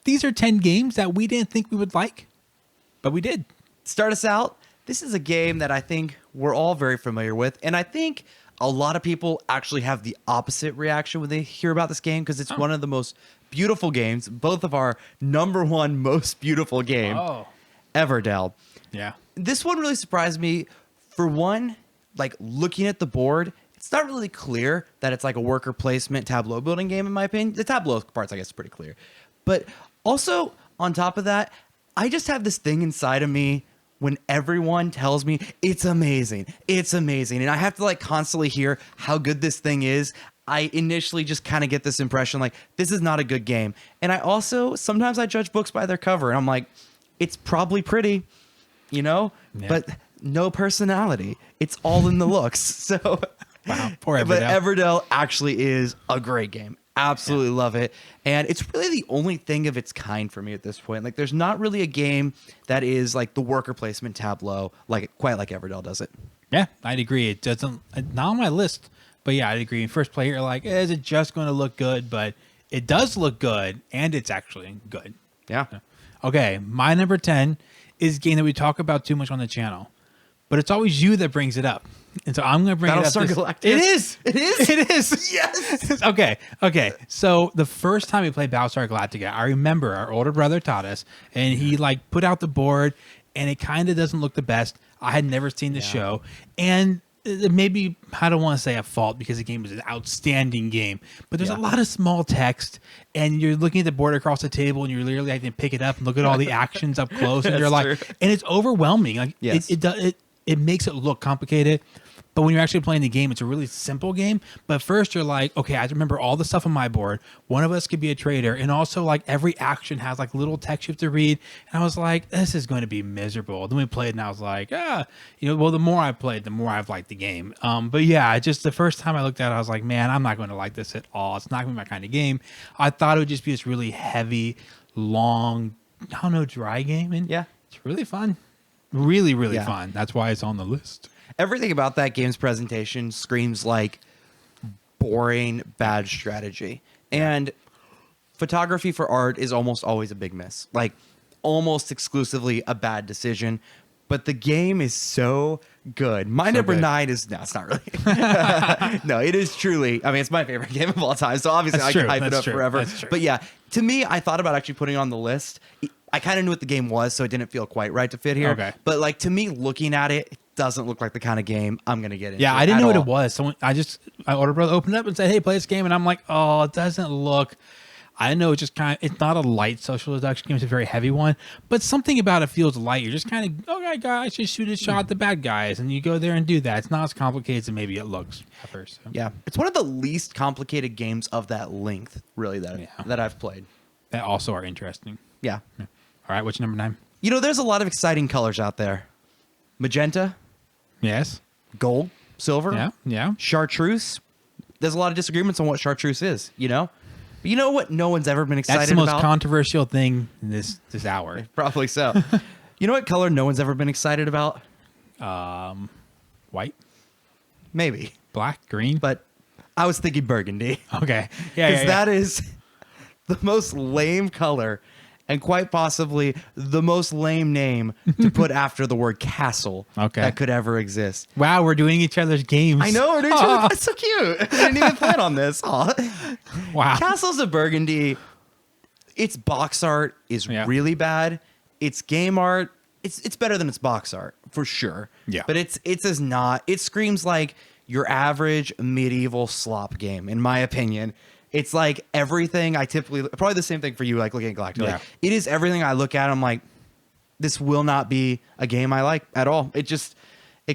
these are 10 games that we didn't think we would like, but we did. Start us out. This is a game that I think we're all very familiar with, and I think a lot of people actually have the opposite reaction when they hear about this game because it's one of the most beautiful games, both of our number one most beautiful game ever, Del. Yeah. This one really surprised me. For one, like looking at the board, it's not really clear that it's like a worker placement tableau building game, in my opinion. The tableau parts, I guess, is pretty clear. But also, on top of that, I just have this thing inside of me when everyone tells me it's amazing, and I have to like constantly hear how good this thing is. I initially just kind of get this impression like this is not a good game. And I also, sometimes I judge books by their cover and I'm like, it's probably pretty, but no personality. It's all in the looks. So, wow, poor Everdell. But Everdell actually is a great game. Absolutely love it. And it's really the only thing of its kind for me at this point. Like there's not really a game that is like the worker placement tableau, quite like Everdell does it. Yeah, I'd agree. It doesn't, not on my list, but yeah, I'd agree. In first play, you're like, is it just going to look good? But it does look good, and it's actually good. Yeah. Okay, my number 10 is a game that we talk about too much on the channel, but it's always you that brings it up. And so I'm going to bring it up. Galactica. It is. It is. Yes. Okay. So the first time we played Battlestar Galactica, I remember our older brother taught us, and he like put out the board, and it kind of doesn't look the best. I had never seen the show, and maybe I don't want to say a fault because the game is an outstanding game, but there's a lot of small text, and you're looking at the board across the table, and you're literally having to pick it up and look at all the actions up close, and you're like, and it's overwhelming. Like it makes it look complicated. But when you're actually playing the game, it's a really simple game. But first you're like, okay, I remember all the stuff on my board. One of us could be a trader. And also like every action has like little text you have to read. And I was like, this is going to be miserable. Then we played and I was like, well, the more I played, the more I've liked the game. But yeah, just the first time I looked at it, I was like, man, I'm not going to like this at all. It's not going to be my kind of game. I thought it would just be this really heavy, long, I don't know, dry game. And it's really fun. Really, really fun. That's why it's on the list. Everything about that game's presentation screams like boring, bad strategy. And photography for art is almost always a big miss. Like almost exclusively a bad decision. But the game is so good. My number 9 is... No, it's not really. No, it is truly... I mean, it's my favorite game of all time. So obviously I can hype it up forever. But yeah, to me, I thought about actually putting it on the list. I kind of knew what the game was, so it didn't feel quite right to fit here. Okay. But like to me, looking at it, doesn't look like the kind of game I'm going to get into. Yeah, I didn't know what it was. So my older brother opened it up and said, hey, play this game. And I'm like, oh, it doesn't look... I know it's just kind of... It's not a light social deduction game. It's a very heavy one. But something about it feels light. You're just kind of, okay, guys, just shoot a shot at the bad guys. And you go there and do that. It's not as complicated as maybe it looks at first. So. Yeah. It's one of the least complicated games of that length, really, that I've played. That also are interesting. Yeah. All right, what's your number 9? There's a lot of exciting colors out there. Magenta. Yes. Gold. Silver. Yeah. Chartreuse. There's a lot of disagreements on what chartreuse is, But you know what no one's ever been excited about? That's the most controversial thing in this hour. Probably so. You know what color no one's ever been excited about? White. Maybe. Black, green. But I was thinking burgundy. Okay. Yeah. Because that is the most lame color and quite possibly the most lame name to put after the word castle that could ever exist. Wow, we're doing each other's games. I know, we're doing each other's. That's so cute. I didn't even plan on this. Aw. Wow. Castles of Burgundy, its box art is really bad. Its game art, it's better than its box art, for sure. Yeah. But it screams like your average medieval slop game, in my opinion. It's like everything I typically... Probably the same thing for you, like looking at Galactica. Yeah. Like, it is everything I look at. I'm like, this will not be a game I like at all. It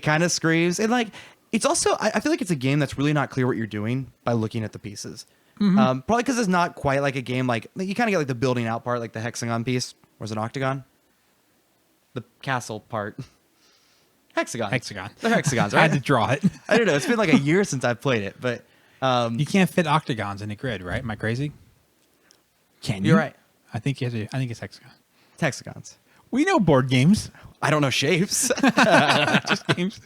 kind of screams. And like, it's also... I feel like it's a game that's really not clear what you're doing by looking at the pieces. Mm-hmm. Probably because it's not quite like a game like... You kind of get like the building out part, like the hexagon piece. Or is it octagon? The castle part. Hexagon. They're hexagons, right? I had to draw it. I don't know. It's been like a year since I've played it, but... you can't fit octagons in a grid, right? Am I crazy? Can you? You're right. I think you have to. I think it's hexagon. It's hexagons. We know board games. I don't know shapes. Just games.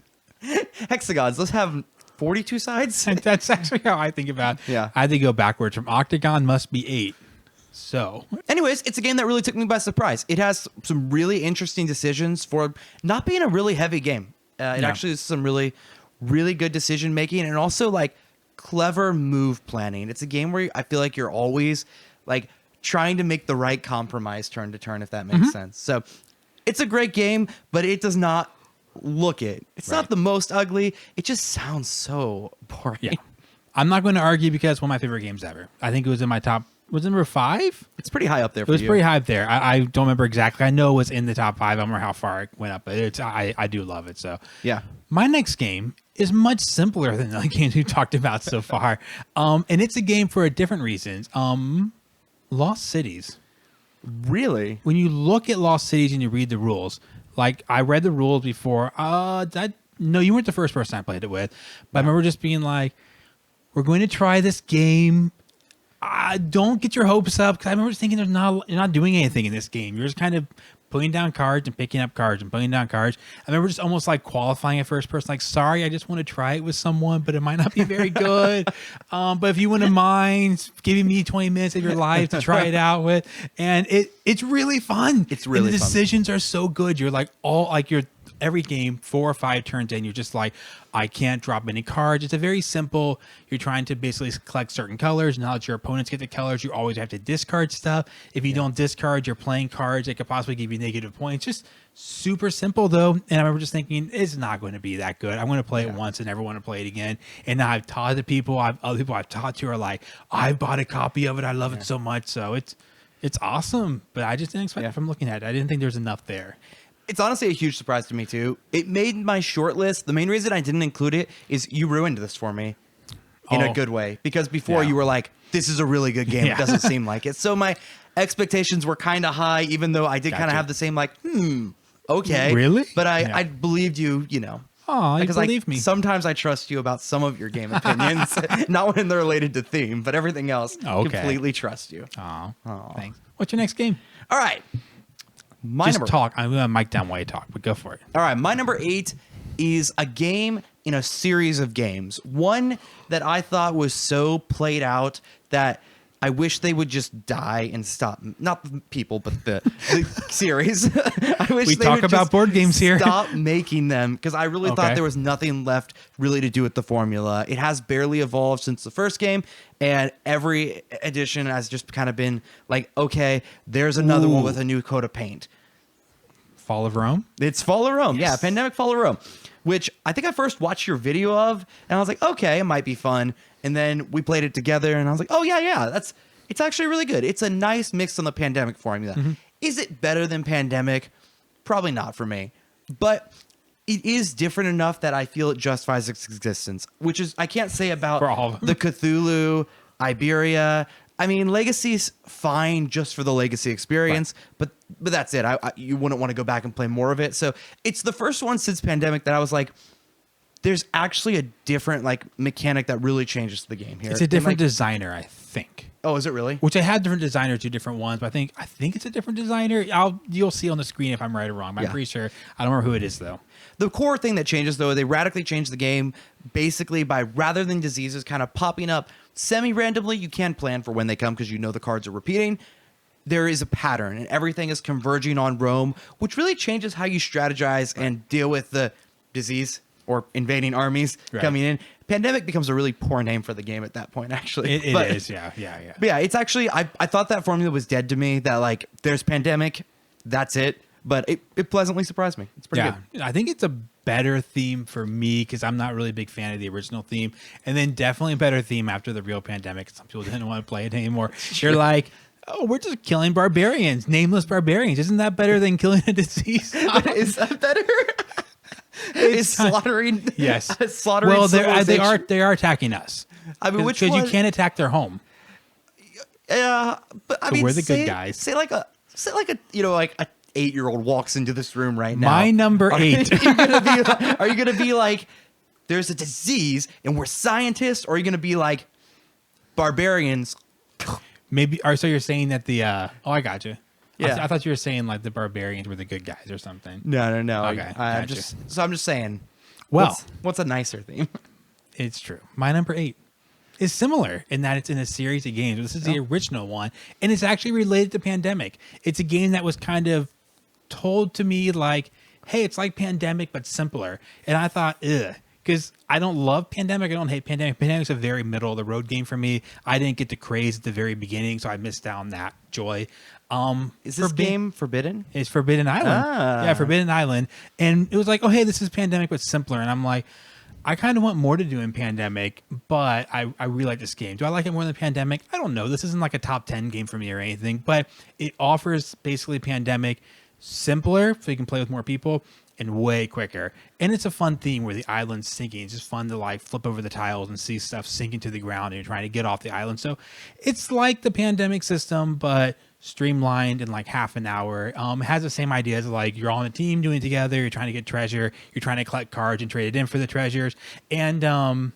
Hexagons. Those have 42 sides. That's actually how I think about it. Yeah. I think go backwards. From octagon must be 8. So Anyways, it's a game that really took me by surprise. It has some really interesting decisions for not being a really heavy game. It actually is some really, really good decision making and also like clever move planning. It's a game where I feel like you're always like trying to make the right compromise turn to turn, if that makes sense. So it's a great game, but it does not look it. It's not the most ugly. It just sounds so boring. yeah, I'm not going to argue because it's one of my favorite games ever. I think it was in my top. Was it number 5? It's pretty high up there It for was you. pretty high up there. I don't remember exactly. I know it was in the top 5. I don't remember how far it went up, but I do love it. So Yeah. my next game is much simpler than the games we've talked about so far, and it's a game for a different reasons. Lost Cities. Really? When you look at Lost Cities and you read the rules, like I read the rules before. No, you weren't the first person I played it with, but I remember just being like, "We're going to try this game. Don't get your hopes up," because I remember just thinking you're not doing anything in this game. You're just kind of putting down cards and picking up cards and putting down cards. I remember just almost like qualifying at first person, like, sorry, I just want to try it with someone, but it might not be very good. But if you wouldn't mind giving me 20 minutes of your life to try it out with, and it's really fun. It's really and the fun. decisions are so good. You're like every game 4 or 5 turns in, you're just like, I can't drop any cards. It's a very simple, you're trying to basically collect certain colors. Now that your opponents get the colors, you always have to discard stuff. If you don't discard, you're playing cards that could possibly give you negative points. Just super simple though. And I remember just thinking, it's not going to be that good. I'm going to play it once and never want to play it again. And now I've taught the people, other people I've taught to are like, I bought a copy of it. I love it so much. So it's awesome, but I just didn't expect it from looking at it. I didn't think there was enough there. It's honestly a huge surprise to me too. It made my short list. The main reason I didn't include it is you ruined this for me in a good way. Because before you were like, this is a really good game. Yeah. It doesn't seem like it. So my expectations were kind of high, even though I did kind of Gotcha. have the same like, okay. Really? But Yeah. I believed you, you know. Oh, you Because believe me. sometimes I trust you about some of your game opinions, not when they're related to theme, but everything else, Okay. completely trust you. Oh, thanks. What's your next game? All right. My Just number talk. I'm going to mic down while you talk, but go for it. All right, my number 8 is a game in a series of games. One that I thought was so played out that I wish they would just die and stop. Not the people, but the series. I wish We they talk would about just board games here. Stop making them because I really thought Okay. there was nothing left really to do with the formula. It has barely evolved since the first game, and every edition has just kind of been like, okay, there's another one Ooh. with a new coat of paint. Fall of Rome? It's Fall of Rome. Yes. Yeah, Pandemic Fall of Rome, which I think I first watched your video of, and I was like, okay, it might be fun. And then we played it together, and I was like, oh, yeah, it's actually really good. It's a nice mix on the Pandemic formula. Is it better than Pandemic? Probably not for me. But it is different enough that I feel it justifies its existence, which is, I can't say about For all of them. the Cthulhu, Iberia. I mean, Legacy's fine just for the Legacy experience, but that's it. You wouldn't want to go back and play more of it. So it's the first one since Pandemic that I was like, there's actually a different like mechanic that really changes the game here. It's a different And, like, designer, I think. oh, is it really? Which I had different designers do different ones, but I think it's a different designer. You'll see on the screen if I'm right or wrong. But I'm Yeah. pretty sure. I don't remember who it is though. The core thing that changes, though, they radically change the game basically by rather than diseases kind of popping up semi-randomly, you can plan for when they come because you know the cards are repeating. There is a pattern, and everything is converging on Rome, which really changes how you strategize and deal with the disease or invading armies coming in. Pandemic becomes a really poor name for the game at that point, actually. It is, yeah. But yeah, it's actually, I thought that formula was dead to me, that like, there's Pandemic, that's it. But it pleasantly surprised me. It's pretty good. I think it's a better theme for me because I'm not really a big fan of the original theme, and then definitely a better theme after the real Pandemic. Some people didn't want to play it anymore. You're like, oh, we're just killing barbarians, nameless barbarians. Isn't that better than killing a disease? Is that better? Is slaughtering? Yes. Slaughtering. Well, they civilization? are attacking us. I mean, which because you one? can't attack their home. But I So mean, we're the good guys. Say like a you know like a 8-year-old walks into this room right now. My number 8. Are you gonna be like, there's a disease and we're scientists, or are you gonna be like, barbarians? Maybe. Or so you're saying that the? Oh, I got you. Yeah. I thought you were saying like the barbarians were the good guys or something. No. Okay, I'm gotcha. just saying. Well, what's a nicer theme? it's true. My number 8 is similar in that it's in a series of games. This is the original one, and it's actually related to Pandemic. It's a game that was kind of told to me like, hey, it's like Pandemic, but simpler. And I thought, ugh. Because I don't love Pandemic. I don't hate Pandemic. Pandemic's a very middle of the road game for me. I didn't get the craze at the very beginning, so I missed out on that joy. Is this game Forbidden? It's Forbidden Island. Ah. Yeah, Forbidden Island. And it was like, oh, hey, this is Pandemic, but simpler. And I'm like, I kind of want more to do in Pandemic, but I really like this game. Do I like it more than Pandemic? I don't know. This isn't like a top 10 game for me or anything, but it offers basically Pandemic simpler, so you can play with more people, and way quicker. And it's a fun theme where the island's sinking. It's just fun to like flip over the tiles and see stuff sinking to the ground and you're trying to get off the island. So it's like the Pandemic system, but streamlined in like half an hour. It has the same ideas, like you're all on a team doing it together, you're trying to get treasure, you're trying to collect cards and trade it in for the treasures. And I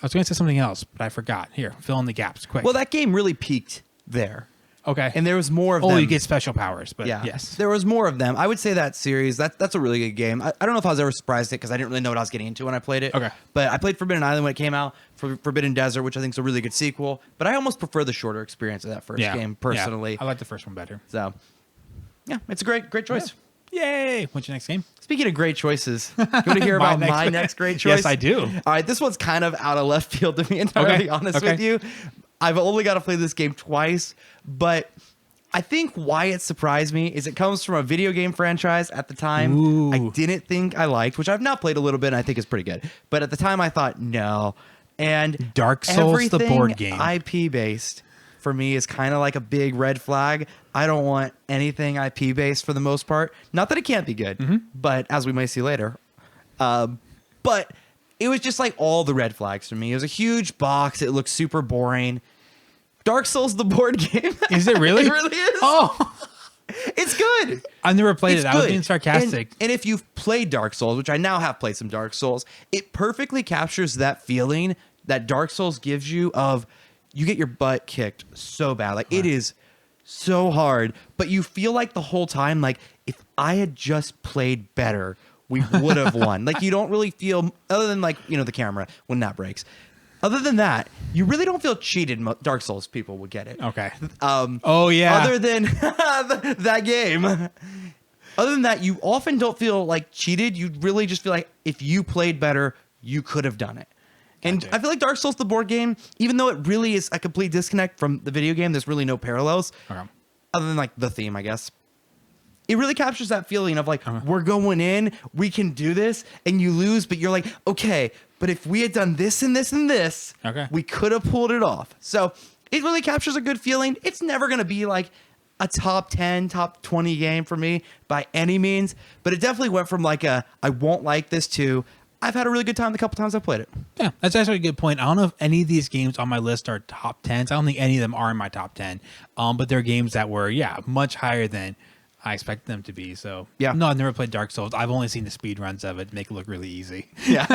was going to say something else, but I forgot. Here, fill in the gaps quick. Well, that game really peaked there. Okay. And there was more of them. Oh, you get special powers, but Yeah. yes. There was more of them. I would say that series, that's a really good game. I don't know if I was ever surprised it because I didn't really know what I was getting into when I played it. Okay. But I played Forbidden Island when it came out, Forbidden Desert, which I think is a really good sequel. But I almost prefer the shorter experience of that first game, personally. Yeah. I like the first one better. So, yeah, it's a great choice. Yay! What's your next game? Speaking of great choices, you want to hear about my next great choice? Yes, I do. All right, this one's kind of out of left field, to be entirely honest with you. I've only got to play this game twice, but I think why it surprised me is it comes from a video game franchise at the time Ooh. I didn't think I liked, which I've now played a little bit and I think is pretty good. But at the time I thought, no. And Dark Souls, the board game. IP based for me is kind of like a big red flag. I don't want anything IP based for the most part. Not that it can't be good, but as we may see later. But it was just like all the red flags for me. It was a huge box. It looked super boring. Dark Souls, the board game. Is it really? It really is. Oh, It's good. I've never played It's it. I was good. being sarcastic. And if you've played Dark Souls, which I now have played some Dark Souls, it perfectly captures that feeling that Dark Souls gives you of you get your butt kicked so bad. Like it is so hard, but you feel like the whole time, like if I had just played better, we would have won. Like you don't really feel, other than like, the camera when that breaks. Other than that, you really don't feel cheated. Dark Souls people would get it. Okay. Oh, yeah. Other than that game. Other than that, you often don't feel like cheated. You really just feel like if you played better, you could have done it. And Gotcha. I feel like Dark Souls, the board game, even though it really is a complete disconnect from the video game, there's really no parallels. Okay. Other than like the theme, I guess. It really captures that feeling of like, we're going in, we can do this, and you lose, but you're like, okay, but if we had done this and this and this, we could have pulled it off. So it really captures a good feeling. It's never going to be like a top 10, top 20 game for me by any means, but it definitely went from like I won't like this to I've had a really good time the couple times I've played it. Yeah, that's actually a good point. I don't know if any of these games on my list are top 10s. I don't think any of them are in my top 10. But they're games that were, much higher than I expect them to be. So, no, I've never played Dark Souls. I've only seen the speed runs of it make it look really easy. Yeah,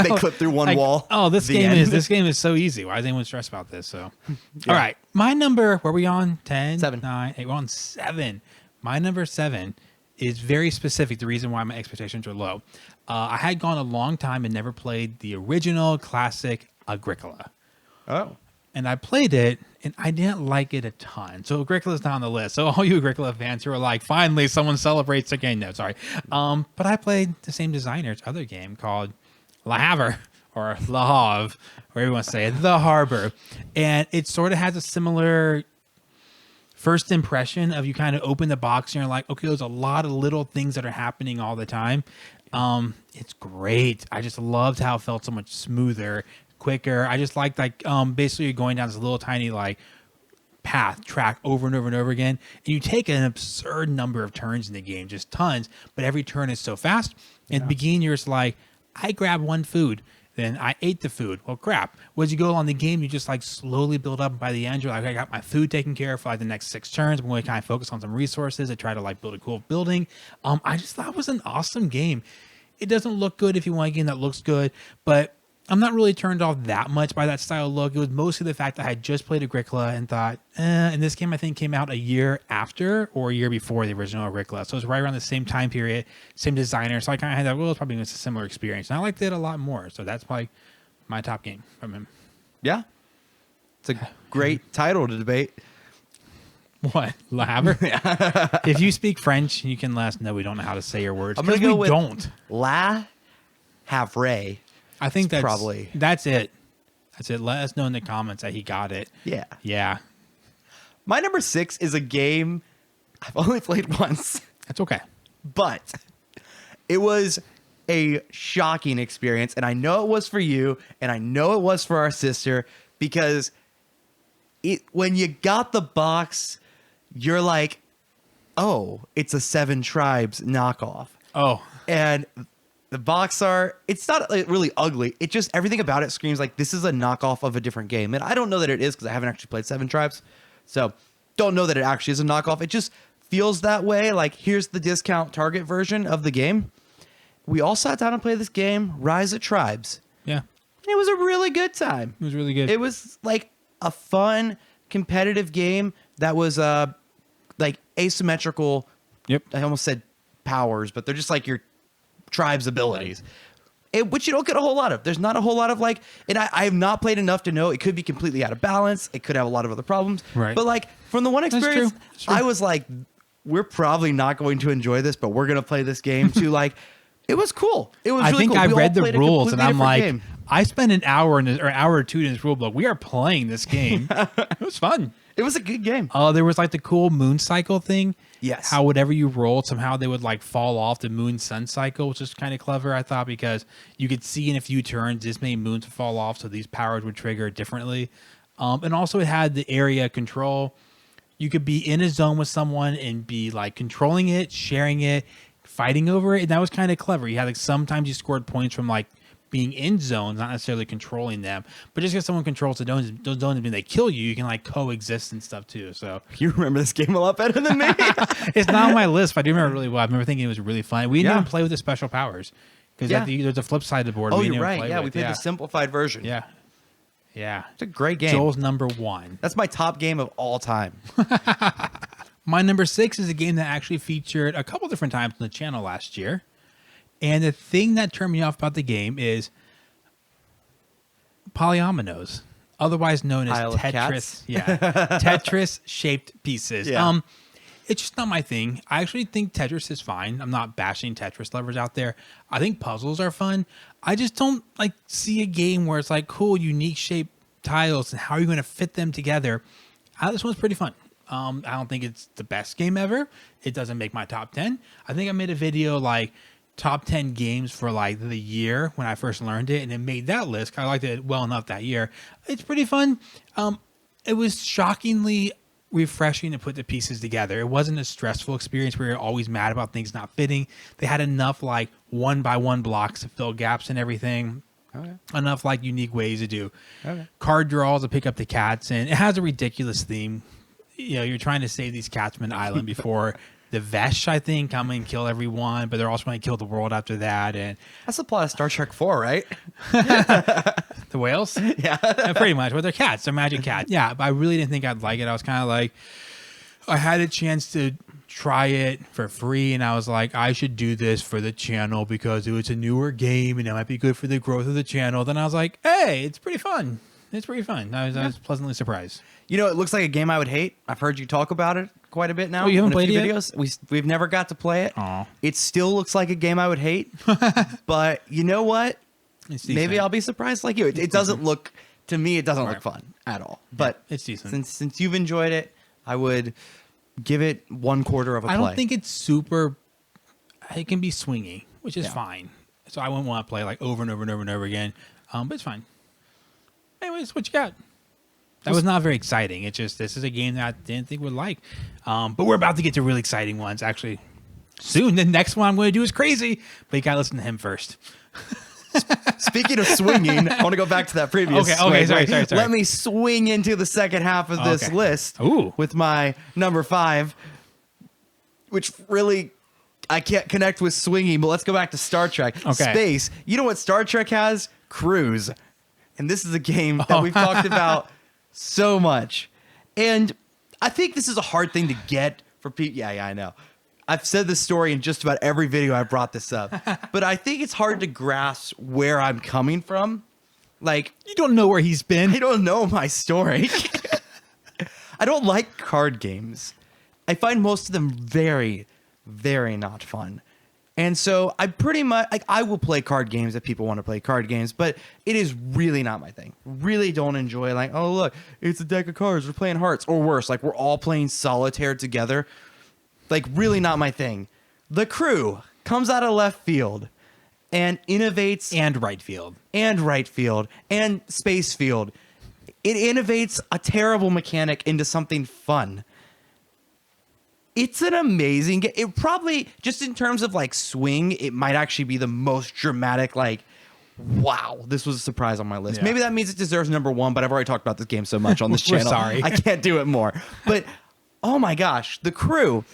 they clip through one wall. Oh, this game is so easy. Why is anyone stressed about this? So, all right, my number. Were we on 10, 7, 9, 8? We're on 7. My number 7 is very specific. The reason why my expectations are low. I had gone a long time and never played the original classic Agricola. Oh. And I played it, and I didn't like it a ton. So Agricola's not on the list. So all you Agricola fans who are like, finally, someone celebrates their game. No, sorry. But I played the same designer's other game called Le Havre, or Le Havre, whatever you want to say it, The Harbor. And it sort of has a similar first impression of you kind of open the box and you're like, okay, there's a lot of little things that are happening all the time. It's great. I just loved how it felt so much smoother, quicker. I just liked basically you're going down this little tiny track over and over and over again. And you take an absurd number of turns in the game, just tons, but every turn is so fast. And at the beginning you're just like, I grabbed one food. Then I ate the food. Well, crap. As you go along the game, you just slowly build up. And by the end, you're like, I got my food taken care of for the next 6 turns. I'm going to kind of focus on some resources and try to build a cool building. I just thought it was an awesome game. It doesn't look good if you want a game that looks good, but I'm not really turned off that much by that style of look. It was mostly the fact that I had just played Agricola and thought, and this game I think came out a year after or a year before the original Agricola. So it was right around the same time period, same designer. So I kind of had that, it's probably a similar experience. And I liked it a lot more. So that's probably my top game from him. Yeah. It's a great title to debate. What? Le Havre? If you speak French, you can let us know we don't know how to say your words. I'm going to Because go we with don't. La Havre. I think that's probably. That's it. That's it. Let us know in the comments that he got it. Yeah. Yeah. My number 6 is a game I've only played once, That's okay. but it was a shocking experience. And I know it was for you, and I know it was for our sister, because when you got the box, you're like, oh, it's a Seven Tribes knockoff. Oh. And the box art, it's not like really ugly. It just, everything about it screams like this is a knockoff of a different game. And I don't know that it is because I haven't actually played Seven Tribes. So don't know that it actually is a knockoff. It just feels that way. Like, here's the discount Target version of the game. We all sat down and played this game, Rise of Tribes. Yeah. It was a really good time. It was really good. It was like a fun, competitive game that was like asymmetrical. Yep. I almost said powers, but they're just like your tribe's abilities, which you don't get a whole lot of. There's not a whole lot of like, and I have not played enough to know it could be completely out of balance. It could have a lot of other problems. Right. But like from the one experience, That's true. I was like, we're probably not going to enjoy this, but we're going to play this game to like, it was cool. It was I really think cool. I We all read the played a rules and completely I'm different like, game. I spent an hour or hour or two in this rule book. We are playing this game. It was fun. It was a good game. There was like the cool moon cycle thing. Yes. How whatever you rolled, somehow they would like fall off the moon sun cycle, which is kind of clever, I thought, because you could see in a few turns this many moons would fall off, so these powers would trigger differently. And also it had the area control. You could be in a zone with someone and be like controlling it, sharing it, fighting over it, and that was kind of clever. You had like sometimes you scored points from like being in zones, not necessarily controlling them, but just because someone controls the zones doesn't mean they kill you. You can like coexist and stuff too. So You remember this game a lot better than me. it's not on my list, but I do remember it really well. I remember thinking it was really fun. We didn't Yeah. even play with the special powers because there's a flip side of the board. Oh, we you're didn't right. play Yeah, with. we played the simplified version. Yeah, yeah. It's a great game. Joel's number 1. That's my top game of all time. My number 6 is a game that actually featured a couple different times on the channel last year. And the thing that turned me off about the game is polyominoes, otherwise known as Pile of Tetris. cats? Yeah, Tetris-shaped pieces. Yeah. It's just not my thing. I actually think Tetris is fine. I'm not bashing Tetris lovers out there. I think puzzles are fun. I just don't like see a game where it's like cool, unique shaped tiles and how are you going to fit them together. This one's pretty fun. I don't think it's the best game ever. It doesn't make my top 10. I think I made a video like top 10 games for like the year when I first learned it, and it made that list. I liked it well enough that year. It's pretty fun. It was shockingly refreshing to put the pieces together. It wasn't a stressful experience where you're always mad about things not fitting. They had enough like 1x1 blocks to fill gaps and everything. Okay. Enough like unique ways to do Okay. card draws to pick up the cats, and it has a ridiculous theme. You know, you're trying to save these cats from an island before the Vesh, I think, come and kill everyone, but they're also going to kill the world after that. And That's the plot of Star Trek 4, right? the whales, Yeah. pretty much. Well, they're cats, they're magic cats. Yeah, but I really didn't think I'd like it. I was kind of like, I had a chance to try it for free, and I was like, I should do this for the channel because it's a newer game and it might be good for the growth of the channel. Then I was like, hey, it's pretty fun. It's pretty fun. I was pleasantly surprised. You know, it looks like a game I would hate. I've heard you talk about it quite a bit now. Oh, you haven't in a played few it yet? videos. We've never got to play it. Aw. It still looks like a game I would hate. But you know what? It's Maybe decent. I'll be surprised like you. It doesn't look, to me, it doesn't look Right. fun at all. But it's decent. Since you've enjoyed it, I would give it 1/4 of a play. I don't think it's super. It can be swingy, which is Yeah. fine. So I wouldn't want to play like over and over and over and over again. But it's fine. Anyways, what you got? That was not very exciting. It's just this is a game that I didn't think would like. But we're about to get to really exciting ones actually soon. The next one I'm going to do is crazy, but you got to listen to him first. Speaking of swinging, I want to go back to that previous. Okay, swing. sorry. Let me swing into the second half of this Okay. list Ooh. with my number 5, which really I can't connect with swinging. But let's go back to Star Trek. Okay. Space. You know what Star Trek has? Cruise, and this is a game that we've talked about so much, and I think this is a hard thing to get for people. Yeah, I know. I've said this story in just about every video I brought this up, but I think it's hard to grasp where I'm coming from Like, You don't know where he's been. I don't know my story. I don't like card games. I find most of them very, very not fun. And so I pretty much, like, I will play card games if people want to play card games, but it is really not my thing. Really don't enjoy, like, oh, look, it's a deck of cards. We're playing hearts. Or worse, like, we're all playing solitaire together. Like, really not my thing. The Crew comes out of left field and innovates. And right field. And right field. And space field. It innovates a terrible mechanic into something fun. It's an amazing game. It probably, just in terms of like swing, it might actually be the most dramatic, like, wow, this was a surprise on my list. Yeah. Maybe that means it deserves number one, but I've already talked about this game so much on this We're channel. sorry. I can't do it more. But, oh my gosh, The Crew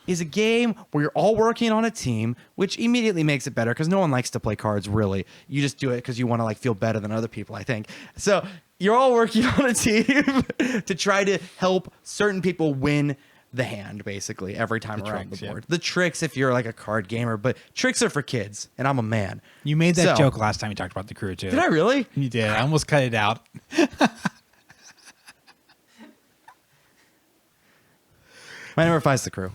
is a game where you're all working on a team, which immediately makes it better because no one likes to play cards, really. You just do it because you want to like feel better than other people, I think. So you're all working on a team to try to help certain people win the hand, basically, every time around tricks, the board. yeah. The tricks if you're like a card gamer, but tricks are for kids, and I'm a man. You made that So- joke last time you talked about The Crew, too. Did I really? You did. I almost cut it out. My number 5 is The Crew.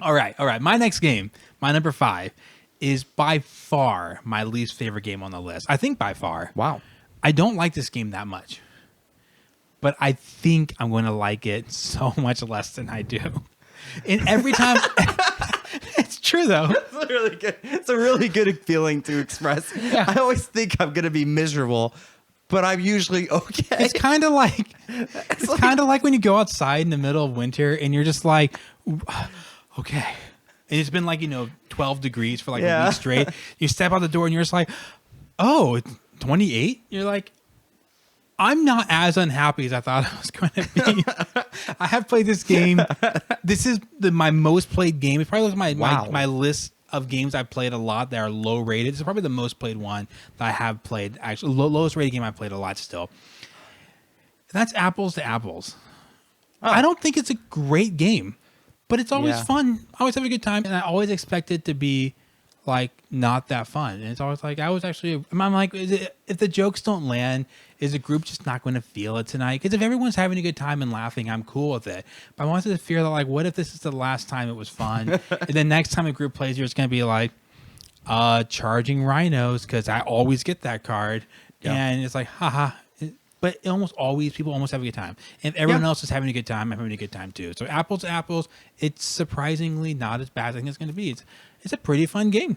All right. My next game, my number 5, is by far my least favorite game on the list. I think by far. Wow. I don't like this game that much. But I think I'm going to like it so much less than I do. And every time... It's true, though. It's really good. It's a really good feeling to express. Yeah. I always think I'm going to be miserable, but I'm usually okay. It's kind of like... It's kind of like when you go outside in the middle of winter and you're just like, okay. And it's been like, 12 degrees for like a week straight. You step out the door and you're just like, oh, it's 28? You're like, I'm not as unhappy as I thought I was going to be. I have played this game. This is my most played game. It probably looks at my list of games I've played a lot that are low rated. This is probably the most played one that I have played. Actually, lowest rated game I've played a lot still. And that's Apples to Apples. Oh. I don't think it's a great game, but it's always Yeah. fun. I always have a good time, and I always expect it to be like not that fun. And it's always like I'm like, if the jokes don't land, is the group just not going to feel it tonight? Because if everyone's having a good time and laughing, I'm cool with it. But I want to fear that, like, what if this is the last time it was fun, and then next time a group plays, you're just going to be like, charging rhinos because I always get that card, and it's like, haha. But people almost have a good time. And if everyone else is having a good time, I'm having a good time too. So Apples to Apples, it's surprisingly not as bad as I think it's going to be. It's a pretty fun game.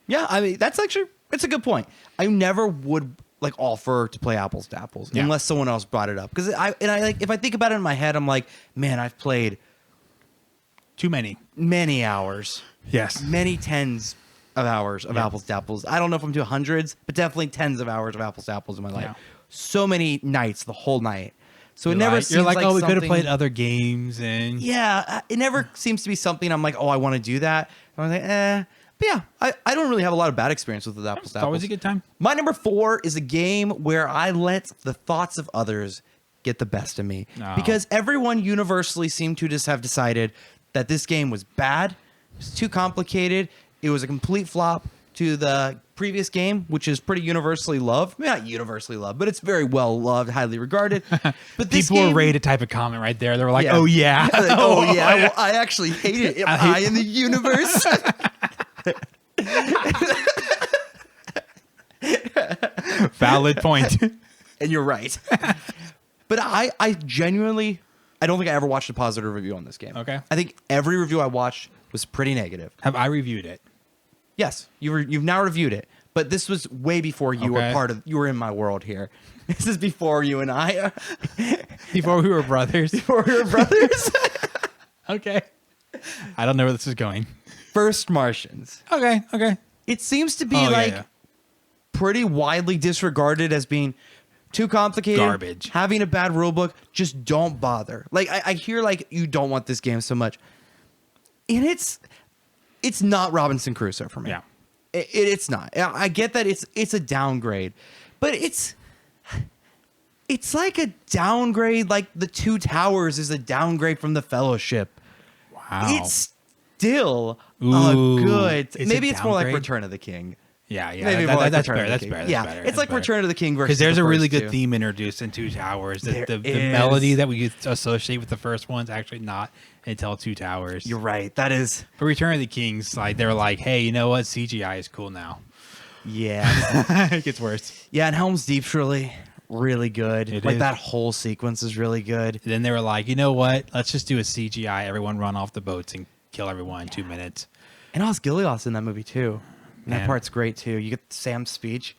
Yeah, I mean, it's a good point. I never would like offer to play Apples to Apples unless someone else brought it up. Because if I think about it in my head, I'm like, man, I've played Too many. many hours. Yes. Many tens of hours of Apples to Apples. I don't know if I'm to hundreds, but definitely tens of hours of Apples to Apples in my life. Yeah. So many nights, the whole night. So You're it never like, seems like oh, we could have something- played other games, and Yeah, it never seems to be something I'm like, oh, I want to do that. I'm like, But yeah, I don't really have a lot of bad experience with the Apples it's to Apples. always a good time. My number 4 is a game where I let the thoughts of others get the best of me. Oh. Because everyone universally seemed to just have decided that this game was bad, it was too complicated, it was a complete flop to the previous game, which is pretty universally loved. Maybe not universally loved, but it's very well loved, highly regarded. But this People game, were ready to type a comment right there. They were like, Yeah. oh, yeah. Like, oh yeah, I actually hate it. Am I in the universe? Valid point. And you're right. But I genuinely, I don't think I ever watched a positive review on this game. Okay. I think every review I watched was pretty negative. Have I reviewed it? Yes, you've now reviewed it, but this was way before you Okay. you were in my world here. This is before you and I, Before we were brothers. before we were brothers. Okay. I don't know where this is going. First Martians. Okay. It seems to be Oh, like yeah. pretty widely disregarded as being too complicated, Garbage. having a bad rule book. Just don't bother. Like I hear like you don't want this game so much, and it's not Robinson Crusoe for me. Yeah. It's not. I get that it's a downgrade, but it's like a downgrade. Like the Two Towers is a downgrade from the Fellowship. Wow. It's still Ooh, a good. it's a Maybe it's more like downgrade? Return of the King. Yeah, yeah. Maybe more like That's Return better. of the That's King. better. Yeah, That's better. it's like Return of the King versus because there's the a really first good two. theme introduced in Two Towers. The is. melody that we associate with the first one's actually not until Two Towers. You're right. That is. But Return of the Kings, like they were like, hey, you know what? CGI is cool now. Yeah. It gets worse. Yeah, and Helm's Deep's really good. It like is. that whole sequence is really good. Then they were like, you know what? Let's just do a CGI. Everyone run off the boats and kill everyone in 2 minutes. And Osgiliath's in that movie too. And that Man. part's great too. You get Sam's speech.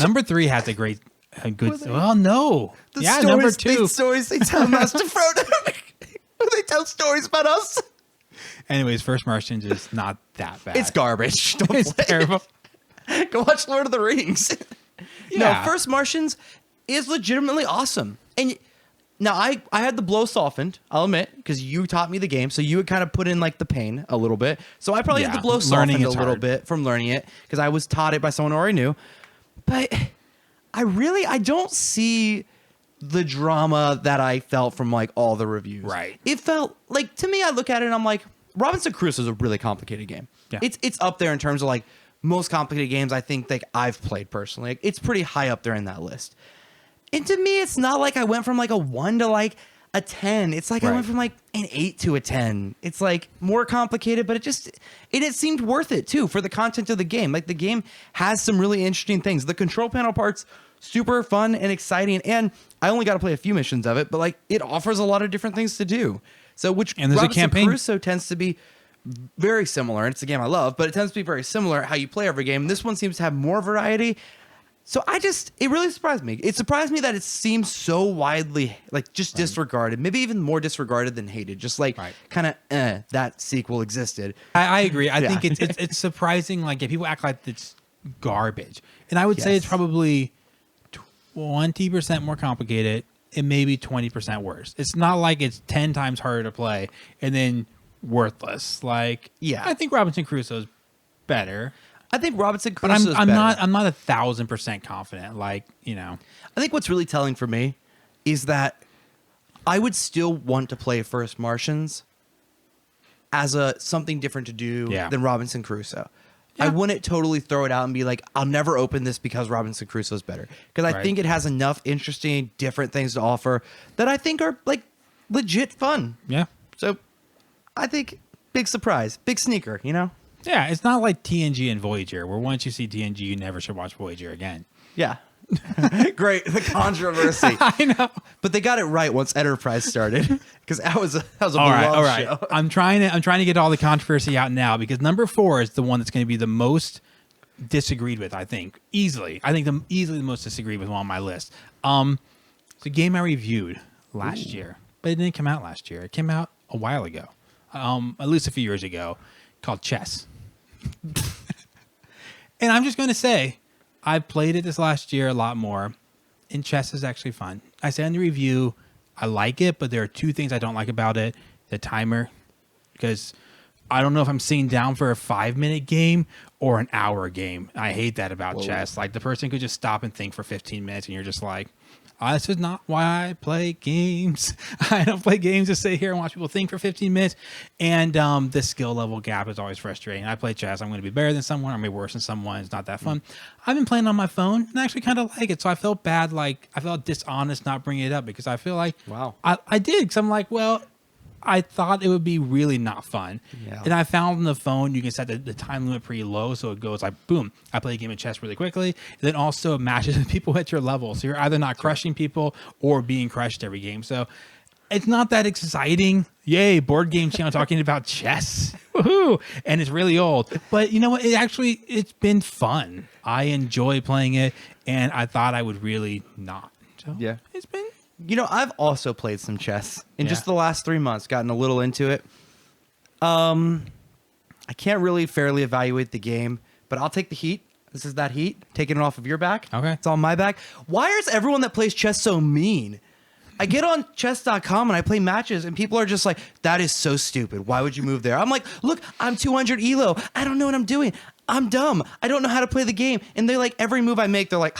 Number 3 has a good. they- Well, no. The Yeah, stories, number 2. The stories they tell Master Frodo. They tell stories about us. Anyways, First Martians is not that bad. It's garbage. Don't It's play it. terrible. Go watch Lord of the Rings. Yeah. No, First Martians is legitimately awesome. And now I had the blow softened, I'll admit, because you taught me the game, so you would kind of put in like the pain a little bit. So I probably had Yeah, the blow learning softened a is little hard. bit from learning it because I was taught it by someone who already knew. But I don't see the drama that I felt from like all the reviews. Right. It felt like, to me, I look at it and I'm like, Robinson Crusoe is a really complicated game. Yeah. It's up there in terms of like most complicated games I think like I've played personally. Like, it's pretty high up there in that list. And to me, it's not like I went from like a 1 to like a 10. It's like I Right. went from like an 8 to a 10. It's like more complicated, but it seemed worth it too for the content of the game. Like the game has some really interesting things. The control panel part's super fun and exciting, and I only got to play a few missions of it, but like it offers a lot of different things to do. So and there's a Robinson campaign. Crusoe tends to be very similar. And it's a game I love, but it tends to be very similar how you play every game. This one seems to have more variety. So it really surprised me. It surprised me that it seems so widely like just disregarded, maybe even more disregarded than hated. Just like Right. kind of that sequel existed. I agree. I Yeah. think it's surprising. Like if people act like it's garbage, and I would say it's Yes. probably 20% more complicated and maybe 20% worse. It's not like it's 10 times harder to play and then worthless. Like Yeah. I think Robinson Crusoe is better, I think Robinson but Crusoe is I'm better. not 1,000% confident. Like I think what's really telling for me is that I would still want to play First Martians as something different to do Yeah. than Robinson Crusoe. Yeah. I wouldn't totally throw it out and be like, I'll never open this because Robinson Crusoe is better. Because I Right. think it has enough interesting, different things to offer that I think are like legit fun. yeah. So I think big surprise, big sneaker, Yeah, it's not like TNG and Voyager, where once you see TNG, you never should watch Voyager again. Yeah. Great. The controversy. I know. But they got it right once Enterprise started. Because that was a All beloved right. show. I'm trying to get all the controversy out now because number 4 is the one that's going to be the most disagreed with. I think easily. Easily the most disagreed with one on my list. It's a game I reviewed last year, but it didn't come out last year. It came out a while ago, at least a few years ago, called Chess. And I'm just going to say, I played it this last year a lot more, and chess is actually fun. I said in the review, I like it, but there are 2 things I don't like about it. The timer, because I don't know if I'm sitting down for a 5-minute game or an hour game. I hate that about chess. Like the person could just stop and think for 15 minutes, and you're just like, this is not why I play games. I don't play games to sit here and watch people think for 15 minutes. And the skill level gap is always frustrating. I play chess. I'm going to be better than someone. I'm going to be worse than someone. It's not that fun. I've been playing on my phone and I actually kind of like it. So I felt bad. Like I felt dishonest not bringing it up because I feel like Wow. I did. Because I'm like, well, I thought it would be really not fun. Yeah. And I found on the phone, you can set the time limit pretty low. So it goes like, boom, I play a game of chess really quickly. And then also it matches with people at your level. So you're either not crushing people or being crushed every game. So it's not that exciting. Yay, board game channel talking about chess. Woohoo. And it's really old. But you know what? It's been fun. I enjoy playing it. And I thought I would really not. So Yeah. it's been... I've also played some chess in Yeah. just the last 3 months, gotten a little into it. I can't really fairly evaluate the game, but I'll take the heat. This is that heat, taking it off of your back. Okay. It's on my back. Why is everyone that plays chess so mean? I get on chess.com and I play matches and people are just like, that is so stupid. Why would you move there? I'm like, look, I'm 200 elo. I don't know what I'm doing. I'm dumb. I don't know how to play the game. And they're like, every move I make, they're like,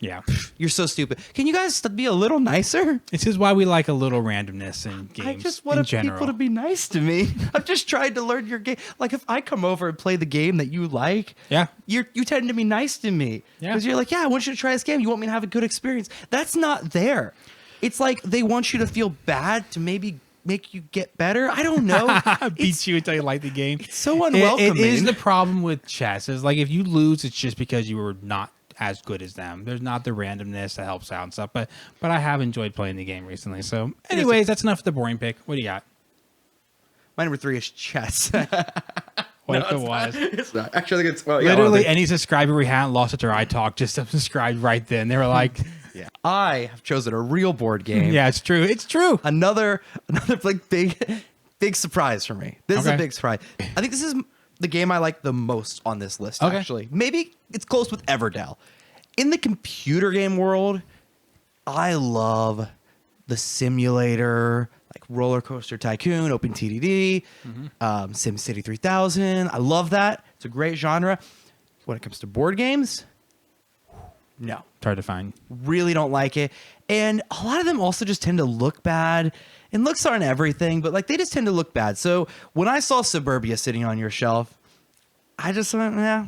Yeah. You're so stupid. Can you guys be a little nicer? This is why we like a little randomness in games. I just in want general. people to be nice to me. I've just tried to learn your game. Like if I come over and play the game that you like, Yeah. you tend to be nice to me. Yeah. Because you're like, yeah, I want you to try this game. You want me to have a good experience. That's not there. It's like they want you to feel bad to maybe make you get better. I don't know. Beat you until you like the game. It's so unwelcoming. It is the problem with chess. Is like if you lose, it's just because you were not as good as them. There's not the randomness that helps out and stuff. But I have enjoyed playing the game recently. So, anyways, that's enough of the boring pick. What do you got? My number 3 is chess. What if it was? It's not. Actually, I think it's Literally any subscriber we hadn't lost it to I Talk just subscribed right then. They were like, yeah. I have chosen a real board game. yeah, it's true. It's true. Another like big surprise for me. This is a big surprise. I think this is the game I like the most on this list, Okay. actually. Maybe it's close with Everdell. In the computer game world, I love the simulator, like Roller Coaster Tycoon, OpenTDD, SimCity 3000. I love that. It's a great genre. When it comes to board games, no. It's hard to find. Really don't like it. And a lot of them also just tend to look bad. And looks aren't everything, but like they just tend to look bad. So when I saw Suburbia sitting on your shelf, I just went, yeah,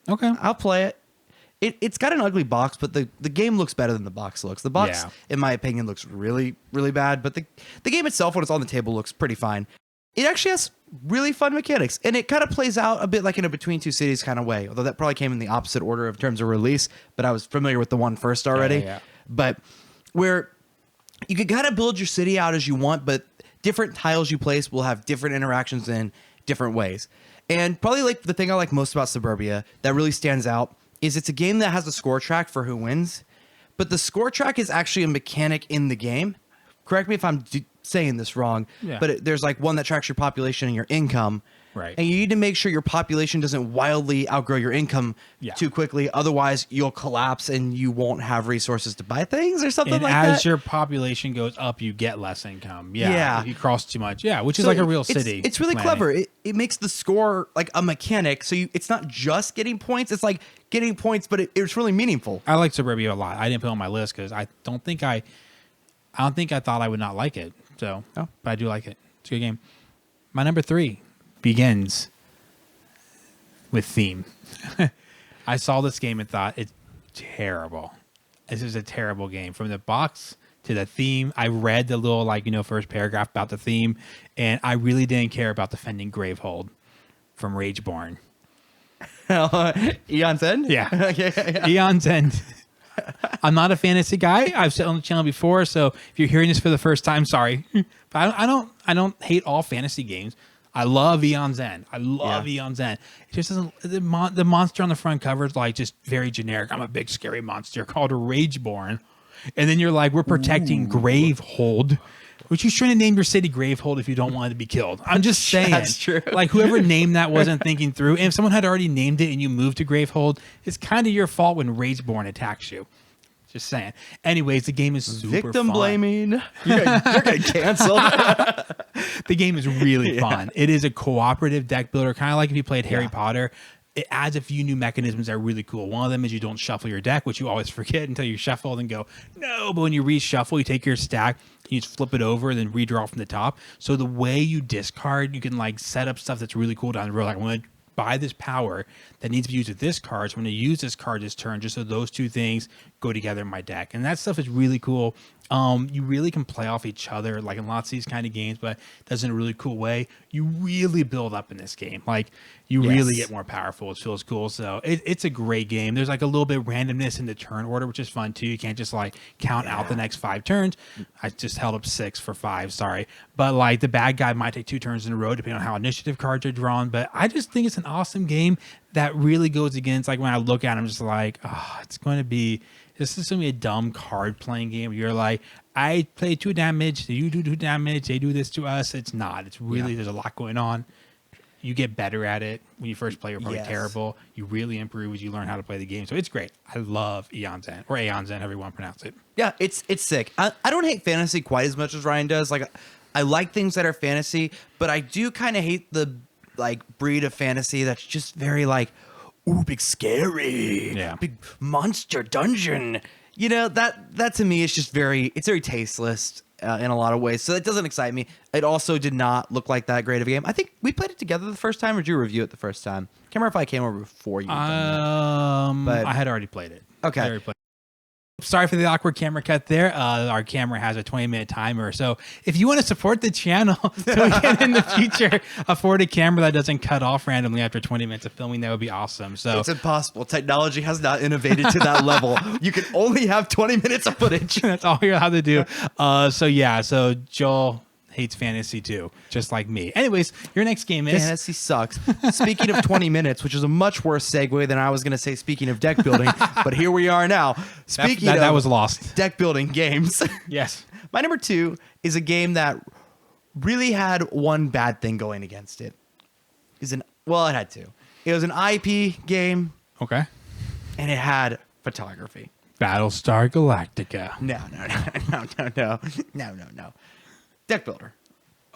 Okay. I'll play it. It's got an ugly box, but the game looks better than the box looks. The box, Yeah. in my opinion, looks really, really bad. But the game itself, when it's on the table, looks pretty fine. It actually has really fun mechanics. And it kind of plays out a bit like in a Between Two Cities kind of way. Although that probably came in the opposite order of terms of release. But I was familiar with the one first already. Yeah. But where you can kind of build your city out as you want, but different tiles you place will have different interactions in different ways. And probably like the thing I like most about Suburbia that really stands out is it's a game that has a score track for who wins, but the score track is actually a mechanic in the game. Correct me if I'm saying this wrong, Yeah. but there's like one that tracks your population and your income. Right. And you need to make sure your population doesn't wildly outgrow your income too quickly. Otherwise, you'll collapse and you won't have resources to buy things or something And like that. as your population goes up, you get less income. Yeah. Yeah. If you cross too much. Yeah. Which is So like a real city. It's really planning. clever. It makes the score like a mechanic. So it's not just getting points. It's like getting points, but it's really meaningful. I like Suburbia a lot. I didn't put it on my list because I don't think I thought I would not like it. So, Oh. but I do like it. It's a good game. My number 3 begins with theme. I saw this game and thought it's terrible. This is a terrible game. From the box to the theme, I read the little first paragraph about the theme, and I really didn't care about defending Gravehold from Rageborn. Eon's End? Yeah. yeah. Eon's End. I'm not a fantasy guy. I've said on the channel before, so if you're hearing this for the first time, sorry. But I don't hate all fantasy games. I love Eon's End. I love Eon's End. It just doesn't. The monster on the front cover is like just very generic. I'm a big scary monster called a Rageborn, and then you're like, we're protecting Gravehold. Which you shouldn't name your city Gravehold if you don't want it to be killed. I'm just saying. That's true. Like whoever named that wasn't thinking through. And if someone had already named it and you moved to Gravehold, it's kind of your fault when Rageborn attacks you. Just saying. Anyways, the game is super Victim fun. blaming. You're gonna cancel. The game is really fun. It is a cooperative deck builder, kind of like if you played Harry Potter. It adds a few new mechanisms that are really cool. One of them is you don't shuffle your deck, which you always forget until you shuffle and go, no. But when you reshuffle, you take your stack, you just flip it over and then redraw from the top. So the way you discard, you can like set up stuff that's really cool down the road. Like I'm going to buy this power that needs to be used with this card. So I'm going to use this card this turn just so those two things go together in my deck. And that stuff is really cool. You really can play off each other like in lots of these kind of games, but it does in a really cool way. You really build up in this game. Like you really get more powerful. It feels cool. So it's a great game. There's like a little bit of randomness in the turn order, which is fun too. You can't just like count out the next 5 turns. I just held up 6 for 5. Sorry. But like the bad guy might take 2 turns in a row depending on how initiative cards are drawn. But I just think it's an awesome game that really goes against like when I look at it, I'm just like, oh, this is going to be a dumb card playing game where you're like, I play 2 damage, you do 2 damage, they do this to us. It's not. It's really, there's a lot going on. You get better at it. When you first play, you're probably terrible. You really improve as you learn how to play the game. So it's great. I love Eon's End, or Aeon's End, however you want to pronounce it. Yeah, it's sick. I don't hate fantasy quite as much as Ryan does. Like, I like things that are fantasy, but I do kind of hate the like breed of fantasy that's just very like, ooh, big scary, Yeah. big monster dungeon. You know, that to me is just it's very tasteless in a lot of ways. So that doesn't excite me. It also did not look like that great of a game. I think we played it together the first time, or did you review it the first time? Can't remember if I came over before you. I had already played it. Okay. I already played it. Sorry for the awkward camera cut there. Our camera has a 20-minute timer. So if you want to support the channel so we can in the future afford a camera that doesn't cut off randomly after 20 minutes of filming, that would be awesome. So It's impossible. Technology has not innovated to that level. You can only have 20 minutes of footage. that's all you're allowed to do. So Joel hates fantasy too, just like me. Anyways, your next game is Fantasy sucks. Speaking of 20 minutes, which is a much worse segue than I was going to say speaking of deck building, but here we are now. Speaking of that was lost. deck building games. Yes. My number 2 is a game that really had one bad thing going against it. It had two. It was an IP game, Okay. and it had photography. Battlestar Galactica. No. Deck builder.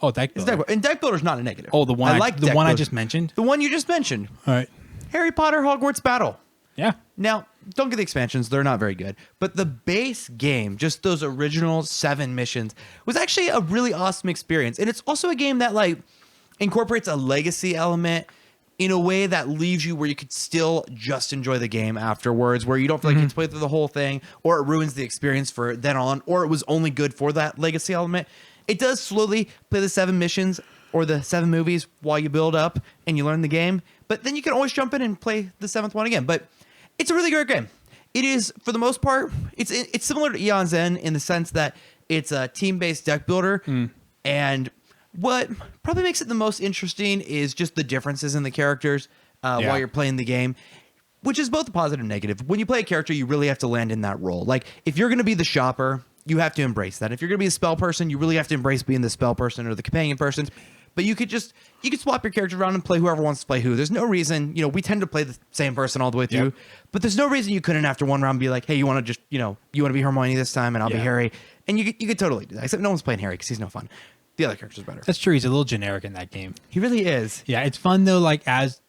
Oh, deck It's builder. and deck builder's not a negative. Oh, the one I deck I builder. just mentioned. The one you just mentioned. All right. Harry Potter Hogwarts Battle. Yeah. Now, don't get the expansions. They're not very good. But the base game, just those original 7 missions, was actually a really awesome experience. And it's also a game that like incorporates a legacy element in a way that leaves you where you could still just enjoy the game afterwards, where you don't feel like you have to play through the whole thing, or it ruins the experience for then on, or it was only good for that legacy element. It does slowly play the 7 missions or the 7 movies while you build up and you learn the game. But then you can always jump in and play the 7th one again. But it's a really great game. It is, for the most part, it's similar to Eon's End in the sense that it's a team-based deck builder. And what probably makes it the most interesting is just the differences in the characters while you're playing the game, which is both a positive and negative. When you play a character, you really have to land in that role. Like, if you're going to be the shopper, you have to embrace that. If you're going to be a spell person, you really have to embrace being the spell person or the companion person. But you could swap your character around and play whoever wants to play who. There's no reason, we tend to play the same person all the way through. Yep. But there's no reason you couldn't after one round be like, hey, you want to just, you want to be Hermione this time and I'll be Harry. And you could totally do that. Except no one's playing Harry because he's no fun. The other character's better. That's true. He's a little generic in that game. He really is. Yeah, it's fun though. Like as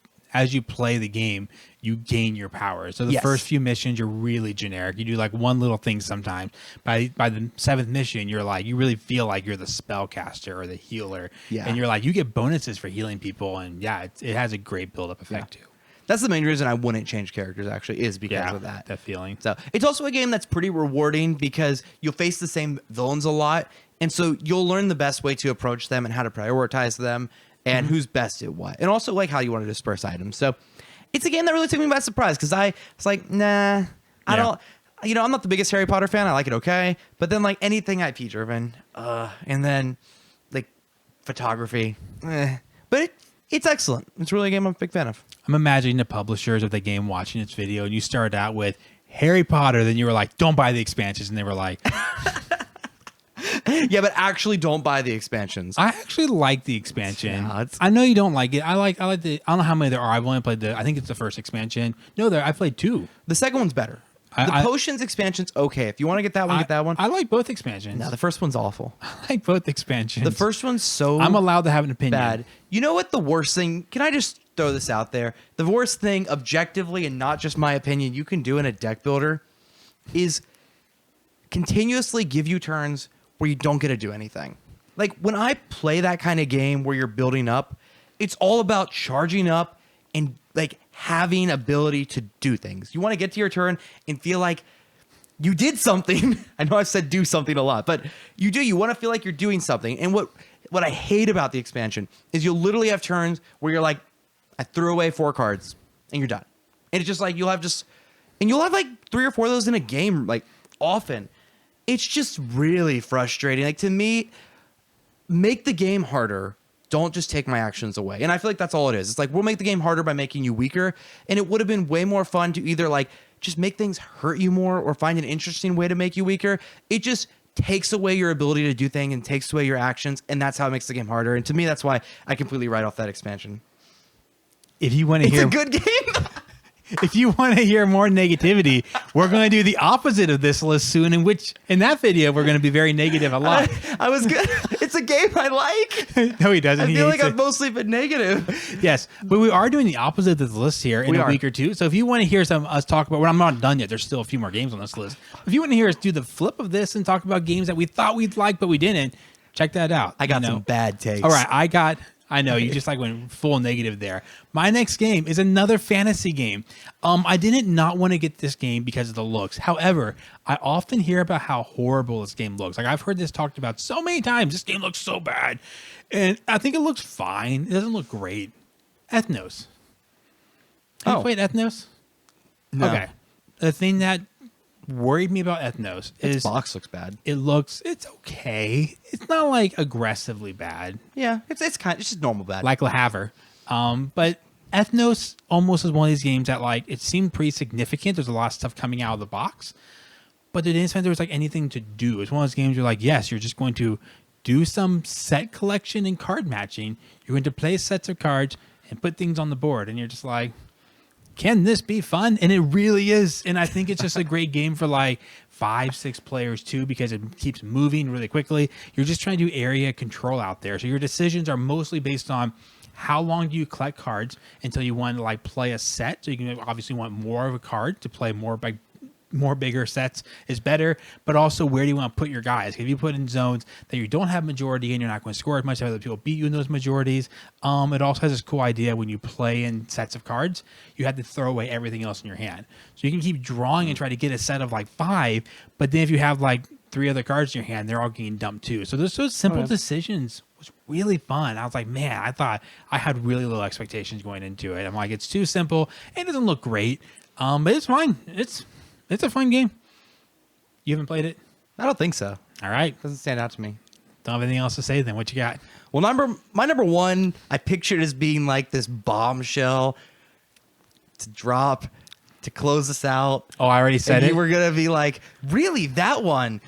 you play the game, you gain your powers. So the first few missions, you're really generic. You do like one little thing sometimes. By the 7th mission, you're like, you really feel like you're the spellcaster or the healer. Yeah. And you're like, you get bonuses for healing people. And it has a great build-up effect too. That's the main reason I wouldn't change characters, actually, is because of that. That feeling. So it's also a game that's pretty rewarding because you'll face the same villains a lot. And so you'll learn the best way to approach them and how to prioritize them and who's best at what. And also like how you want to disperse items. So it's a game that really took me by surprise because I was like, nah, I don't, I'm not the biggest Harry Potter fan. I like it okay. But then like anything IP driven, and then like photography, but it's excellent. It's really a game I'm a big fan of. I'm imagining the publishers of the game watching this video and you started out with Harry Potter. Then you were like, don't buy the expansions. And they were like... Yeah, but actually don't buy the expansions. I actually like the expansion. Yeah, I know you don't like it. I like the. I don't know how many there are. I've only played I think it's the first expansion. No, I played 2. The second one's better. The potions expansion's okay. If you want to get that one, get that one. I like both expansions. No, the first one's awful. I like both expansions. The first one's so I'm allowed to have an opinion. bad. You know what the worst thing? Can I just throw this out there? The worst thing, objectively, and not just my opinion, you can do in a deck builder is continuously give you turns where you don't get to do anything. Like when I play that kind of game where you're building up, it's all about charging up and like having ability to do things. You want to get to your turn and feel like you did something. I know I've said do something a lot, but you do. You want to feel like you're doing something. And what I hate about the expansion is you'll literally have turns where you're like, I threw away 4 cards and you're done. And it's just like you'll have like 3 or 4 of those in a game, like often. It's just really frustrating. Like to me, make the game harder. Don't just take my actions away. And I feel like that's all it is. It's like we'll make the game harder by making you weaker. And it would have been way more fun to either like just make things hurt you more or find an interesting way to make you weaker. It just takes away your ability to do things and takes away your actions. And that's how it makes the game harder. And to me, that's why I completely write off that expansion. If you want to hear, It's a good game. if you want to hear more negativity, we're going to do the opposite of this list soon. In that video, we're going to be very negative a lot. I was good. It's a game I like. No, he doesn't. I feel like I've mostly been negative. Yes, but we are doing the opposite of this list here in a week or two. So if you want to hear us talk about, well, I'm not done yet. There's still a few more games on this list. If you want to hear us do the flip of this and talk about games that we thought we'd like but we didn't, check that out. I got some bad takes. All right, I know you just like went full negative there. My next game is another fantasy game. I didn't not want to get this game because of the looks. However, I often hear about how horrible this game looks. Like I've heard this talked about so many times. This game looks so bad, and I think it looks fine. It doesn't look great. Ethnos. Have you played Ethnos? No. Okay. The thing that worried me about Ethnos is box looks bad. It's okay. It's not like aggressively bad. Yeah, it's just normal bad. Like Le Havre. But Ethnos almost is one of these games that like it seemed pretty significant. There's a lot of stuff coming out of the box, but they didn't find there was like anything to do. It's one of those games you're like, yes, you're just going to do some set collection and card matching. You're going to play sets of cards and put things on the board, and you're just like, can this be fun? And it really is. And I think it's just a great game for like 5-6 players too, because it keeps moving really quickly. You're just trying to do area control out there. So your decisions are mostly based on how long do you collect cards until you want to like play a set. So you can obviously want more of a card to play more bigger sets is better, but also where do you want to put your guys? If you put in zones that you don't have majority in, you're not going to score as much, have other people beat you in those majorities. It also has this cool idea when you play in sets of cards, you have to throw away everything else in your hand. So you can keep drawing and try to get a set of like 5, but then if you have like 3 other cards in your hand, they're all getting dumped too. So those simple decisions was really fun. I was like, man, I thought I had really low expectations going into it. I'm like, it's too simple. It doesn't look great, but it's fine. It's a fun game. You haven't played it? I don't think so. All right. Doesn't stand out to me. Don't have anything else to say then. What you got? Well, my number one, I pictured as being like this bombshell to drop to close us out. Oh, I already said and it. You were gonna be like, really, that one?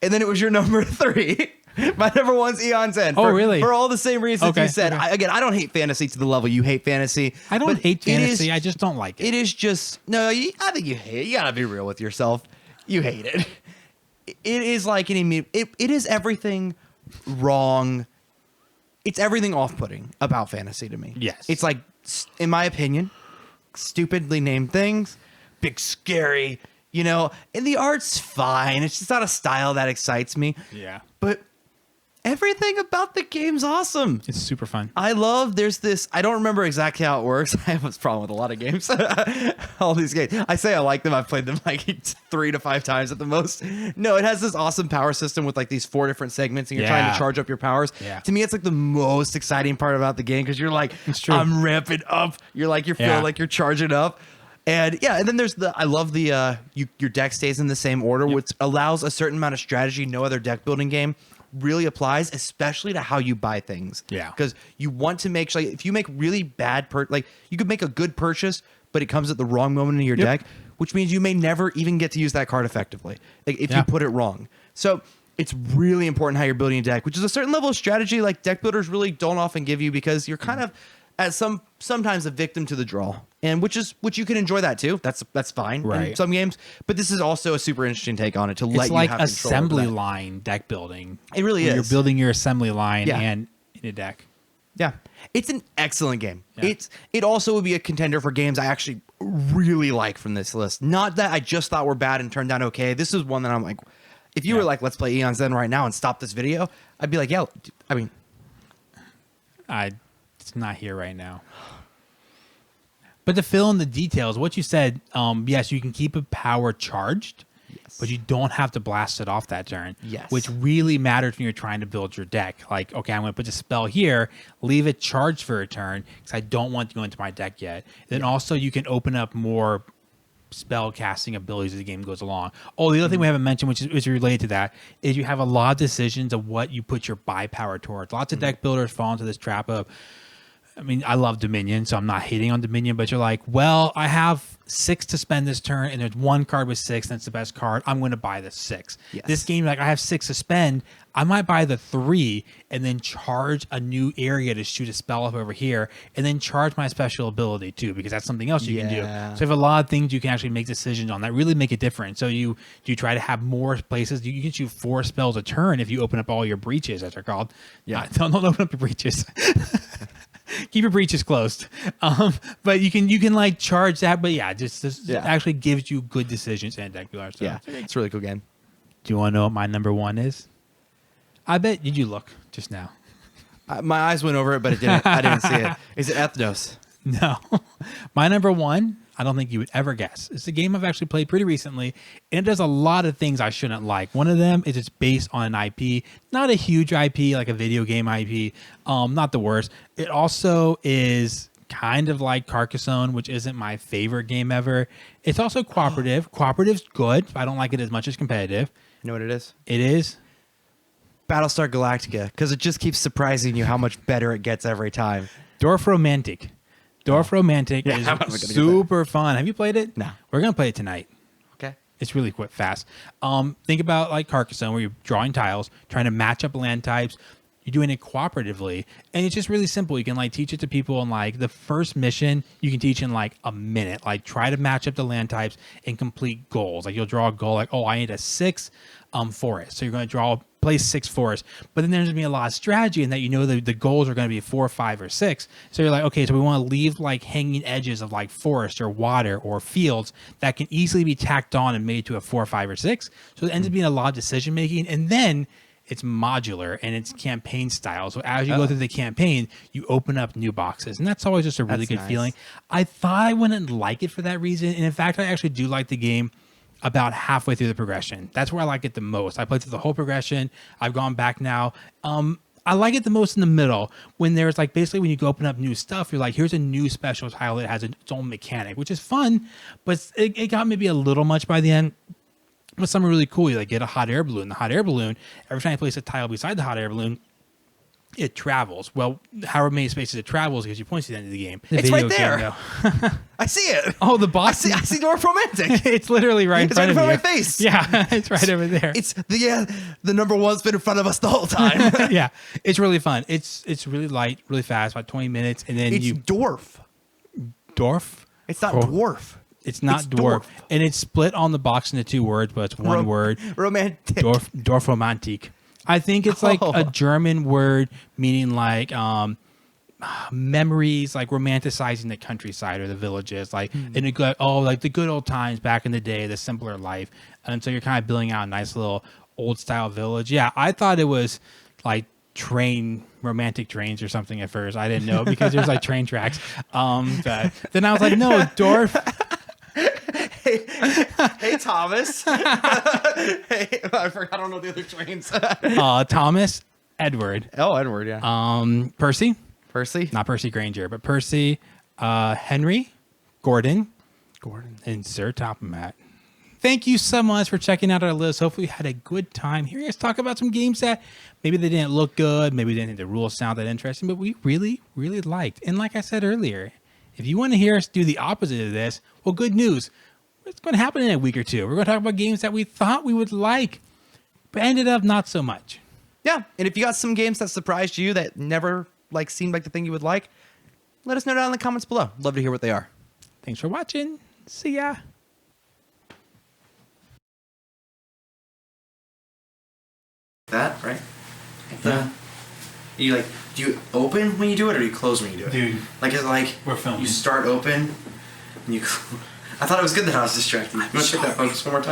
And then it was your number 3. My number one's Eon's End. Oh, really? For all the same reasons you said. Okay. I don't hate fantasy to the level you hate fantasy. I don't hate fantasy. I just don't like it. It is just I think you hate it. You gotta be real with yourself. You hate it. It is like it is everything wrong. It's everything off-putting about fantasy to me. Yes. It's like, in my opinion, stupidly named things, big scary, and the art's fine. It's just not a style that excites me. Yeah. But everything about the game's awesome. It's super fun. There's this, I don't remember exactly how it works. I have this problem with a lot of games. All these games. I say I like them. I've played them like 3 to 5 times at the most. No, it has this awesome power system with like these 4 different segments and you're trying to charge up your powers. Yeah. To me, it's like the most exciting part about the game because you're like, I'm ramping up. You're feeling like you're charging up. And and then there's I love the, your deck stays in the same order, which allows a certain amount of strategy no other deck building game really applies, especially to how you buy things. Yeah. Because you want to make sure, if you make really bad, you could make a good purchase, but it comes at the wrong moment in your deck, which means you may never even get to use that card effectively if you put it wrong. So it's really important how you're building a deck, which is a certain level of strategy like deck builders really don't often give you because you're kind of sometimes a victim to the draw, and which you can enjoy that too. That's fine in some games, but this is also a super interesting take on it to let you have control. It's like assembly line deck building. It really is. You're building your assembly line and in a deck. Yeah, it's an excellent game. Yeah. It also would be a contender for games I actually really like from this list. Not that I just thought were bad and turned out okay. This is one that I'm like, if you were like, let's play Eon's End right now and stop this video, I'd be like, yeah. I mean, it's not here right now. But to fill in the details, what you said, yes, you can keep a power charged, but you don't have to blast it off that turn. Yes. Which really matters when you're trying to build your deck. Like, okay, I'm going to put the spell here, leave it charged for a turn because I don't want to go into my deck yet. Then also you can open up more spell casting abilities as the game goes along. Oh, the other thing we haven't mentioned, which is related to that, is you have a lot of decisions of what you put your buy power towards. Lots of deck builders fall into this trap of, I mean, I love Dominion, so I'm not hating on Dominion, but you're like, well, I have 6 to spend this turn, and there's one card with 6, and it's the best card. I'm going to buy the 6. Yes. This game, like, I have 6 to spend. I might buy the 3 and then charge a new area to shoot a spell up over here, and then charge my special ability too, because that's something else you can do. Yeah. So you have a lot of things you can actually make decisions on that really make a difference. So you try to have more places. You can shoot 4 spells a turn if you open up all your breaches, as they're called. Yeah. Don't open up your breaches. Keep your breaches closed. But you can like charge that. But yeah, just actually gives you good decisions in deck builder. So. Yeah, it's a really cool game. Do you want to know what my number 1 is? I bet. Did you look just now? My eyes went over it, but I didn't see it. Is it Ethnos? No. My number 1, I don't think you would ever guess. It's a game I've actually played pretty recently, and it does a lot of things I shouldn't like. One of them is it's based on an IP, not a huge IP, like a video game IP, not the worst. It also is kind of like Carcassonne, which isn't my favorite game ever. It's also cooperative. Cooperative's good. I don't like it as much as competitive. You know what it is? It is? Battlestar Galactica, because it just keeps surprising you how much better it gets every time. Dorf Romantic. Dorf Romantic Yeah, how am I gonna is get super fun. Have you played it? No. We're going to play it tonight. Okay. It's really quick, fast. Think about like Carcassonne, where you're drawing tiles, trying to match up land types. You're doing it cooperatively, and it's just really simple. You can like teach it to people in like the first mission. You can teach in like a minute. Like try to match up the land types and complete goals. Like you'll draw a goal like, oh, I need a 6 forest. So you're going to place 6 forests. But then there's going to be a lot of strategy in that, the goals are going to be 4, 5, or 6. So you're like, okay, so we want to leave like hanging edges of like forest or water or fields that can easily be tacked on and made to a 4, 5, or 6. So it ends up being a lot of decision making. And then it's modular and it's campaign style. So as you go through the campaign, you open up new boxes. And that's always just a really good feeling. I thought I wouldn't like it for that reason. And in fact, I actually do like the game about halfway through the progression. That's where I like it the most. I played through the whole progression. I've gone back now. I like it the most in the middle when there's like basically when you go open up new stuff, you're like, here's a new special tile that has its own mechanic, which is fun, but it got maybe a little much by the end. But something really cool, you like get a hot air balloon. The hot air balloon, every time you place a tile beside the hot air balloon, it travels. Well, however many spaces it travels gives you points at the end of the game. It's right there. I see it. Oh, the boss. I see North Romantic. It's literally right in front of you. It's right in front of my face. Yeah, it's right over there. It's the number 1's been in front of us the whole time. Yeah, it's really fun. It's really light, really fast, about 20 minutes, and then it's dwarf. Dwarf. It's not dwarf. It's not dwarf. And it's split on the box into 2 words, but it's one word. Romantic. Dorf romantic. I think it's like a German word meaning like memories, like romanticizing the countryside or the villages, like in a good, like the good old times back in the day, the simpler life. And so you're kind of building out a nice little old style village. Yeah, I thought it was like romantic trains or something at first. I didn't know because there's like train tracks. But then I was like, no, Dorf. Hey, Thomas. Hey, I forgot. I don't know the other trains. Thomas, Edward. Oh, Edward, yeah. Percy. Not Percy Granger, but Percy, Henry, Gordon, and Sir Topham. Thank you so much for checking out our list. Hopefully you had a good time hearing us talk about some games that maybe they didn't look good, maybe they didn't think the rules sound that interesting, but we really, really liked. And like I said earlier, if you want to hear us do the opposite of this, well, good news. It's going to happen in a week or two. We're going to talk about games that we thought we would like, but ended up not so much. Yeah, and if you got some games that surprised you that never seemed like the thing you would like, let us know down in the comments below. Love to hear what they are. Thanks for watching. See ya. That, right? You do you open when you do it or do you close when you do it? Dude. Is it we're filming. You start open and you I thought it was good that I was distracted. You want to check that focus one more time?